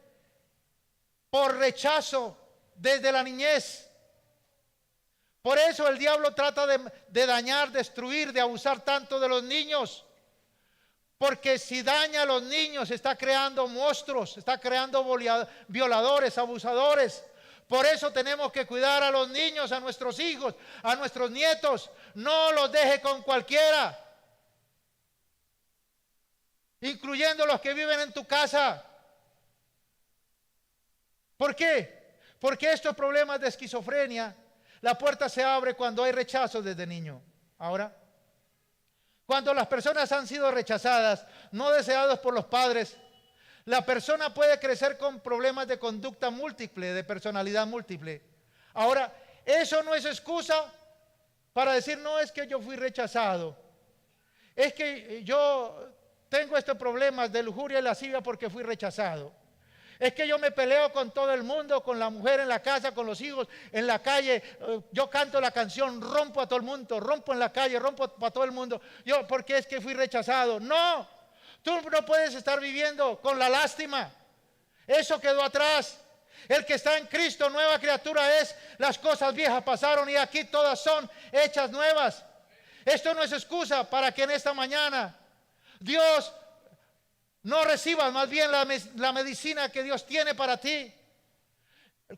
por rechazo desde la niñez. Por eso el diablo trata de dañar, destruir, de abusar tanto de los niños. Porque si daña a los niños, está creando monstruos, está creando violadores, abusadores. Por eso tenemos que cuidar a los niños, a nuestros hijos, a nuestros nietos. No los deje con cualquiera, incluyendo los que viven en tu casa. ¿Por qué? Porque estos problemas de esquizofrenia, la puerta se abre cuando hay rechazo desde niño. Ahora, cuando las personas han sido rechazadas, no deseados por los padres, la persona puede crecer con problemas de conducta múltiple, de personalidad múltiple. Ahora, eso no es excusa para decir: no, es que yo fui rechazado. Es que yo tengo estos problemas de lujuria y lascivia porque fui rechazado. Es que yo me peleo con todo el mundo, con la mujer en la casa, con los hijos en la calle. Yo canto la canción, rompo a todo el mundo, rompo en la calle, rompo para todo el mundo. Porque es que fui rechazado. No, tú no puedes estar viviendo con la lástima. Eso quedó atrás. El que está en Cristo, nueva criatura es. Las cosas viejas pasaron y aquí todas son hechas nuevas. Esto no es excusa para que en esta mañana Dios no recibas más bien la medicina que Dios tiene para ti.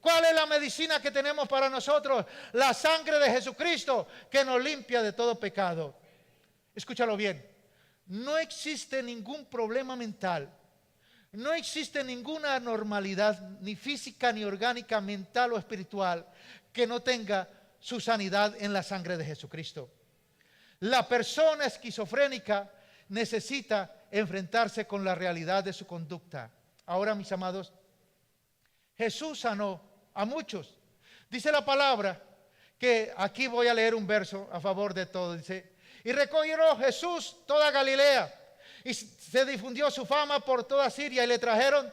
¿Cuál es la medicina que tenemos para nosotros? La sangre de Jesucristo, que nos limpia de todo pecado. Escúchalo bien. No existe ningún problema mental. No existe ninguna anormalidad, ni física, ni orgánica, mental o espiritual, que no tenga su sanidad en la sangre de Jesucristo. La persona esquizofrénica necesita enfrentarse con la realidad de su conducta. Ahora, mis amados, Jesús sanó a muchos. Dice la palabra que aquí voy a leer un verso a favor de todo. Dice: y recorrió Jesús toda Galilea, y se difundió su fama por toda Siria, y le trajeron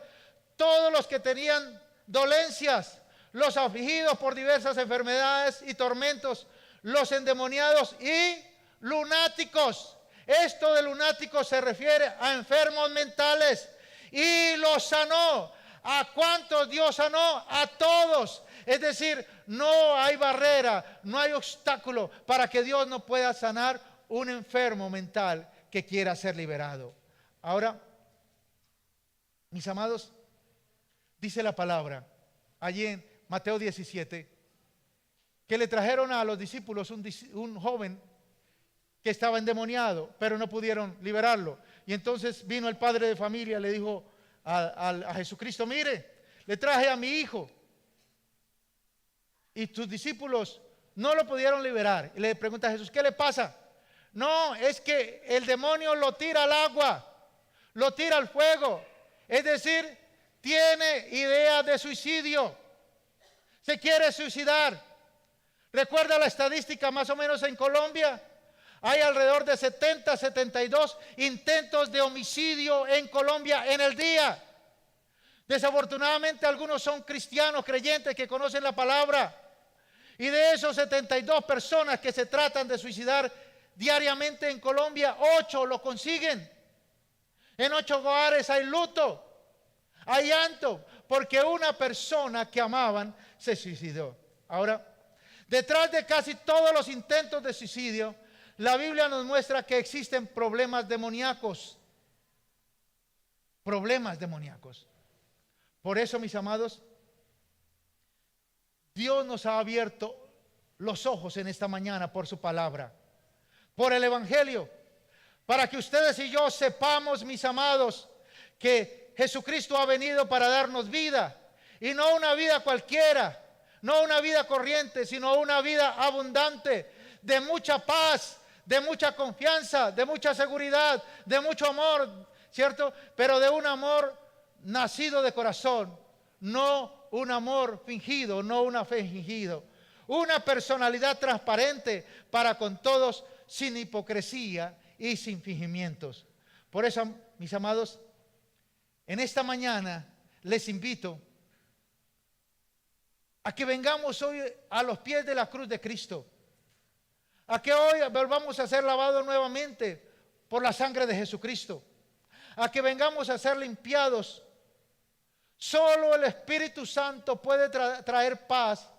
todos los que tenían dolencias, los afligidos por diversas enfermedades y tormentos, los endemoniados y lunáticos. Esto de lunáticos se refiere a enfermos mentales, y los sanó. ¿A cuántos Dios sanó? A todos. Es decir, no hay barrera, no hay obstáculo para que Dios no pueda sanar un enfermo mental que quiera ser liberado. Ahora, mis amados, dice la palabra allí en Mateo 17 que le trajeron a los discípulos un joven que estaba endemoniado, pero no pudieron liberarlo. Y entonces vino el padre de familia, le dijo a Jesucristo: mire, le traje a mi hijo y tus discípulos no lo pudieron liberar. Y le pregunta a Jesús: ¿qué le pasa? No, es que el demonio lo tira al agua, lo tira al fuego. Es decir, tiene ideas de suicidio, se quiere suicidar. ¿Recuerda la estadística más o menos en Colombia? Hay alrededor de 70, 72 intentos de homicidio en Colombia en el día. Desafortunadamente algunos son cristianos, creyentes que conocen la palabra. Y de esos 72 personas que se tratan de suicidar diariamente en Colombia, 8 lo consiguen. En 8 hogares hay luto, hay llanto, porque una persona que amaban se suicidó. Ahora, detrás de casi todos los intentos de suicidio, la Biblia nos muestra que existen problemas demoníacos. Problemas demoníacos. Por eso, mis amados, Dios nos ha abierto los ojos en esta mañana por su palabra. por el Evangelio, para que ustedes y yo sepamos, mis amados, que Jesucristo ha venido para darnos vida, y no una vida cualquiera, no una vida corriente, sino una vida abundante, de mucha paz, de mucha confianza, de mucha seguridad, de mucho amor, ¿cierto? Pero de un amor nacido de corazón, no un amor fingido, no una fe fingido. Una personalidad transparente para con todos, sin hipocresía y sin fingimientos. Por eso, mis amados, en esta mañana les invito a que vengamos hoy a los pies de la cruz de Cristo, a que hoy volvamos a ser lavados nuevamente por la sangre de Jesucristo, a que vengamos a ser limpiados. Solo el Espíritu Santo puede traer paz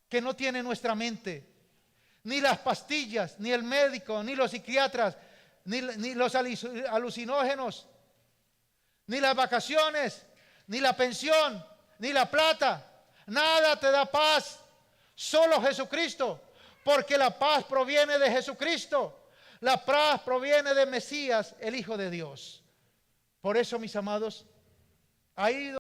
que no tiene nuestra mente. Ni las pastillas, ni el médico, ni los psiquiatras, ni los alucinógenos, ni las vacaciones, ni la pensión, ni la plata. Nada te da paz. Solo Jesucristo. Porque la paz proviene de Jesucristo. La paz proviene de Mesías, el Hijo de Dios. Por eso, mis amados, ahí